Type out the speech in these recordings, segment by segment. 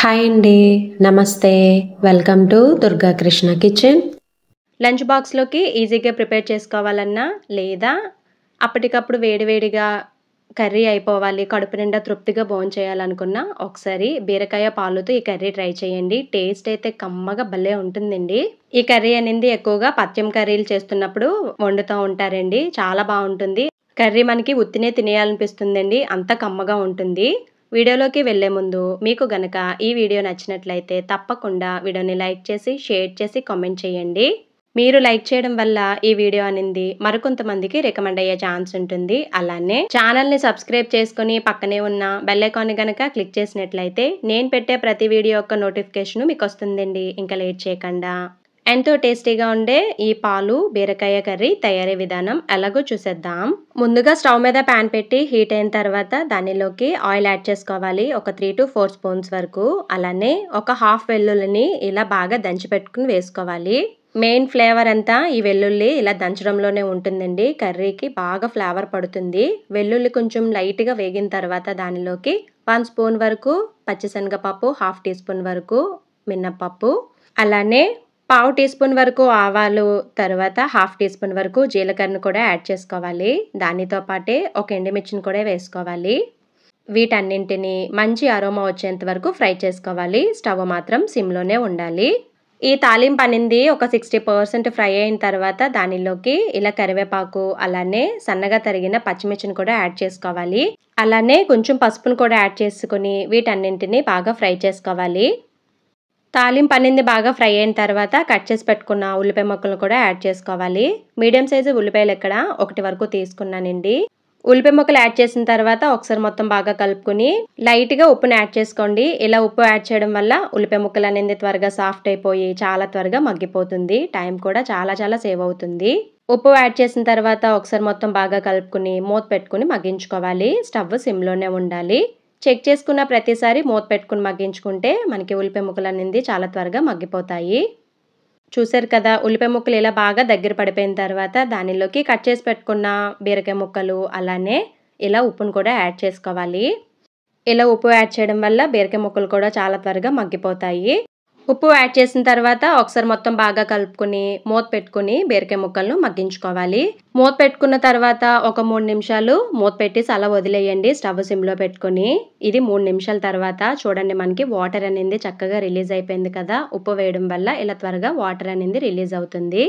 Hi అండి, నమస్తే. Welcome to Durga Krishna kitchen. Lunch బాక్స్లోకి ఈజీగా ప్రిపేర్ చేసుకోవాలన్నా లేదా అప్పటికప్పుడు వేడివేడిగా కర్రీ అయిపోవాలి, కడుపు నిండా తృప్తిగా భోంచేయాలనుకున్నా ఒకసారి బీరకాయ పాలుతో ఈ కర్రీ ట్రై చేయండి. టేస్ట్ అయితే కమ్మగా భలే ఉంటుందండి. ఈ కర్రీ అనేది ఎక్కువగా పథ్యం కర్రీలు చేస్తున్నప్పుడు వండుతూ ఉంటారండి. చాలా బాగుంటుంది. కర్రీ మనకి ఉత్తినే తినేయాలనిపిస్తుందండి, అంత కమ్మగా ఉంటుంది. వీడియోలోకి వెళ్లే ముందు మీకు గనక ఈ వీడియో నచ్చినట్లయితే తప్పకుండా వీడియోని లైక్ చేసి, షేర్ చేసి, కామెంట్ చేయండి. మీరు లైక్ చేయడం వల్ల ఈ వీడియో అనేది మరికొంతమందికి రికమెండ్ అయ్యే ఛాన్స్ ఉంటుంది. అలానే ఛానల్ని సబ్స్క్రైబ్ చేసుకుని పక్కనే ఉన్న బెల్ ఐకాన్ గనక క్లిక్ చేసినట్లయితే నేను పెట్టే ప్రతి వీడియో యొక్క నోటిఫికేషన్ మీకు వస్తుందండి. ఇంకా లేట్ చేయకుండా ఎంతో టేస్టీగా ఉండే ఈ పాలు బీరకాయ కర్రీ తయారీ విధానం ఎలాగో చూసేద్దాం. ముందుగా స్టవ్ మీద ప్యాన్ పెట్టి హీట్ అయిన తర్వాత దానిలోకి ఆయిల్ యాడ్ చేసుకోవాలి. ఒక 3 to 4 స్పూన్స్ వరకు. అలానే ఒక హాఫ్ వెల్లుల్లిని ఇలా బాగా దంచి పెట్టుకుని వేసుకోవాలి. మెయిన్ ఫ్లేవర్ అంతా ఈ వెల్లుల్లి ఇలా దంచడంలోనే ఉంటుందండి. కర్రీకి బాగా ఫ్లేవర్ పడుతుంది. వెల్లుల్లి కొంచెం లైట్గా వేగిన తర్వాత దానిలోకి 1 స్పూన్ వరకు పచ్చిశనగపప్పు, హాఫ్ టీ స్పూన్ వరకు మినప్పప్పు, అలానే పావు టీ స్పూన్ వరకు ఆవాలు, తర్వాత హాఫ్ టీ స్పూన్ వరకు జీలకర్రను కూడా యాడ్ చేసుకోవాలి. దానితో పాటే ఒక ఎండుమిర్చిని కూడా వేసుకోవాలి. వీటన్నింటినీ మంచి అరోమా వచ్చేంత వరకు ఫ్రై చేసుకోవాలి. స్టవ్ మాత్రం సిమ్లోనే ఉండాలి. ఈ తాలింపు అనేది ఒక 60% ఫ్రై అయిన తర్వాత దానిలోకి ఇలా కరివేపాకు, అలానే సన్నగా తరిగిన పచ్చిమిర్చిని కూడా యాడ్ చేసుకోవాలి. అలానే కొంచెం పసుపును కూడా యాడ్ చేసుకుని వీటన్నింటినీ బాగా ఫ్రై చేసుకోవాలి. తాలింపు అనేది బాగా ఫ్రై అయిన తర్వాత కట్ చేసి పెట్టుకున్న ఉల్లిపాయ ముక్కలు కూడా యాడ్ చేసుకోవాలి. మీడియం సైజు ఉల్లిపాయలు ఇక్కడ 1 వరకు తీసుకున్నానండి. ఉల్లిపాయ ముక్కలు యాడ్ చేసిన తర్వాత ఒకసారి మొత్తం బాగా కలుపుకొని లైట్గా ఉప్పుని యాడ్ చేసుకోండి. ఇలా ఉప్పు యాడ్ చేయడం వల్ల ఉల్లిపాయ ముక్కలు అనేది త్వరగా సాఫ్ట్ అయిపోయి చాలా త్వరగా మగ్గిపోతుంది. టైం కూడా చాలా సేవ్ అవుతుంది. ఉప్పు యాడ్ చేసిన తర్వాత ఒకసారి మొత్తం బాగా కలుపుకొని మూత పెట్టుకుని మగ్గించుకోవాలి. స్టవ్ సిమ్లోనే ఉండాలి. చెక్ చేసుకున్న ప్రతిసారి మూత పెట్టుకుని మగ్గించుకుంటే మనకి ఉల్లిపాయ ముక్కలు అనేది చాలా త్వరగా మగ్గిపోతాయి. చూసారు కదా, ఉల్లిపాయ ముక్కలు ఇలా బాగా దగ్గర పడిపోయిన తర్వాత దానిలోకి కట్ చేసి పెట్టుకున్న బీరకాయ ముక్కలు, అలానే ఇలా ఉప్పును కూడా యాడ్ చేసుకోవాలి. ఇలా ఉప్పు యాడ్ చేయడం వల్ల బీరకాయ ముక్కలు కూడా చాలా త్వరగా మగ్గిపోతాయి. ఉప్పు యాడ్ చేసిన తర్వాత ఒకసారి మొత్తం బాగా కలుపుకొని మూత పెట్టుకుని బీరకాయ ముక్కలను మగ్గించుకోవాలి. మూత పెట్టుకున్న తర్వాత ఒక 3 నిమిషాలు మూత పెట్టేసి అలా వదిలేయండి స్టవ్ సిమ్లో పెట్టుకుని. ఇది 3 నిమిషాల తర్వాత చూడండి, మనకి వాటర్ అనేది చక్కగా రిలీజ్ అయిపోయింది కదా. ఉప్పు వేయడం వల్ల ఇలా త్వరగా వాటర్ అనేది రిలీజ్ అవుతుంది.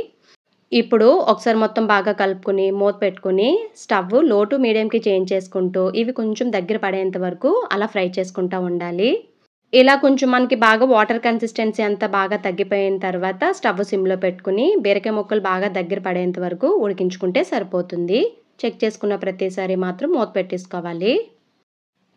ఇప్పుడు ఒకసారి మొత్తం బాగా కలుపుకొని మూత పెట్టుకుని స్టవ్ లో టు మీడియంకి చేంజ్ చేసుకుంటూ ఇవి కొంచెం దగ్గర పడేంత వరకు అలా ఫ్రై చేసుకుంటూ ఉండాలి. ఇలా కొంచెం మనకి బాగా వాటర్ కన్సిస్టెన్సీ అంతా బాగా తగ్గిపోయిన తర్వాత స్టవ్ సిమ్లో పెట్టుకుని బీరకాయ ముక్కలు బాగా దగ్గర పడేంత వరకు ఉడికించుకుంటే సరిపోతుంది. చెక్ చేసుకున్న ప్రతిసారి మాత్రం మూత పెట్టేసుకోవాలి.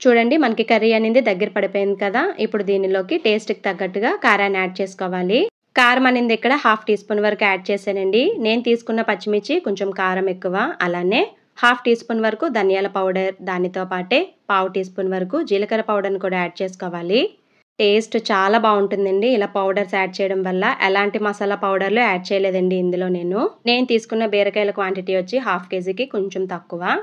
చూడండి, మనకి కర్రీ అనేది దగ్గర పడిపోయింది కదా. ఇప్పుడు దీనిలోకి టేస్ట్కి తగ్గట్టుగా కారాన్ని యాడ్ చేసుకోవాలి. కారం అనేది ఇక్కడ హాఫ్ టీ స్పూన్ వరకు యాడ్ చేశానండి. నేను తీసుకున్న పచ్చిమిర్చి కొంచెం కారం ఎక్కువ. అలానే హాఫ్ టీ స్పూన్ వరకు ధనియాల పౌడర్, దానితో పాటే పావు టీ స్పూన్ వరకు జీలకర్ర పౌడర్ని కూడా యాడ్ చేసుకోవాలి. టేస్ట్ చాలా బాగుంటుందండి ఇలా పౌడర్స్ యాడ్ చేయడం వల్ల. ఎలాంటి మసాలా పౌడర్లు యాడ్ చేయలేదండి ఇందులో. నేను తీసుకున్న బీరకాయల క్వాంటిటీ వచ్చి హాఫ్ కేజీకి కొంచెం తక్కువ.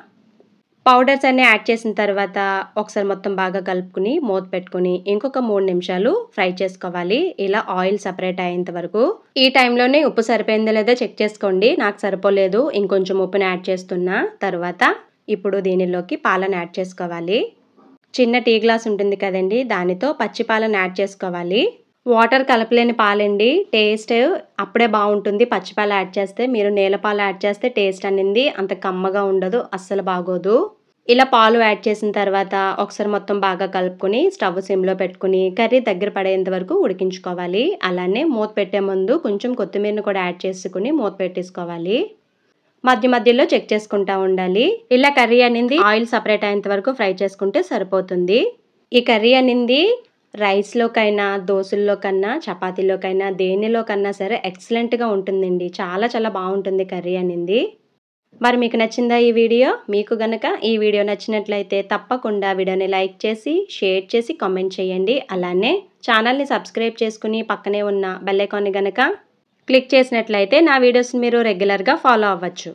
పౌడర్స్ అన్నీ యాడ్ చేసిన తర్వాత ఒకసారి మొత్తం బాగా కలుపుకుని మూత పెట్టుకుని ఇంకొక 3 నిమిషాలు ఫ్రై చేసుకోవాలి. ఇలా ఆయిల్ సపరేట్ అయ్యేంత వరకు. ఈ టైంలోనే ఉప్పు సరిపోయిందో లేదో చెక్ చేసుకోండి. నాకు సరిపోలేదు, ఇంకొంచెం ఉప్పుని యాడ్ చేస్తున్నా. తర్వాత ఇప్పుడు దీనిలోకి పాలను యాడ్ చేసుకోవాలి. చిన్న టీ గ్లాస్ ఉంటుంది కదండి, దానితో పచ్చి పాలను యాడ్ చేసుకోవాలి. వాటర్ కలపలేని పాలండి. టేస్ట్ అప్పుడే బాగుంటుంది పచ్చి పాలు యాడ్ చేస్తే. మీరు నీళ్ళ పాలు యాడ్ చేస్తే టేస్ట్ అనేది అంత కమ్మగా ఉండదు, అస్సలు బాగోదు. ఇలా పాలు యాడ్ చేసిన తర్వాత ఒకసారి మొత్తం బాగా కలుపుకొని స్టవ్ సిమ్లో పెట్టుకుని కర్రీ దగ్గర పడేంత వరకు ఉడికించుకోవాలి. అలానే మూత పెట్టే ముందు కొంచెం కొత్తిమీరను కూడా యాడ్ చేసుకుని మూత పెట్టేసుకోవాలి. మధ్యలో చెక్ చేసుకుంటూ ఉండాలి. ఇలా కర్రీ అనేది ఆయిల్ సపరేట్ అయ్యేంత వరకు ఫ్రై చేసుకుంటే సరిపోతుంది. ఈ కర్రీ అనేది రైస్లోకైనా, దోశల్లోకన్నా, చపాతీలోకైనా, దేనిలోకన్నా సరే ఎక్సలెంట్గా ఉంటుందండి. చాలా బాగుంటుంది కర్రీ అనేది. మరి మీకు నచ్చిందా ఈ వీడియో? మీకు గనక ఈ వీడియో నచ్చినట్లయితే తప్పకుండా వీడియోని లైక్ చేసి, షేర్ చేసి, కామెంట్ చేయండి. అలానే ఛానల్ని సబ్స్క్రైబ్ చేసుకుని పక్కనే ఉన్న బెల్ ఐకాన్ని గనక క్లిక్ చేసినట్లయితే నా వీడియోస్ని మీరు రెగ్యులర్గా ఫాలో అవ్వచ్చు.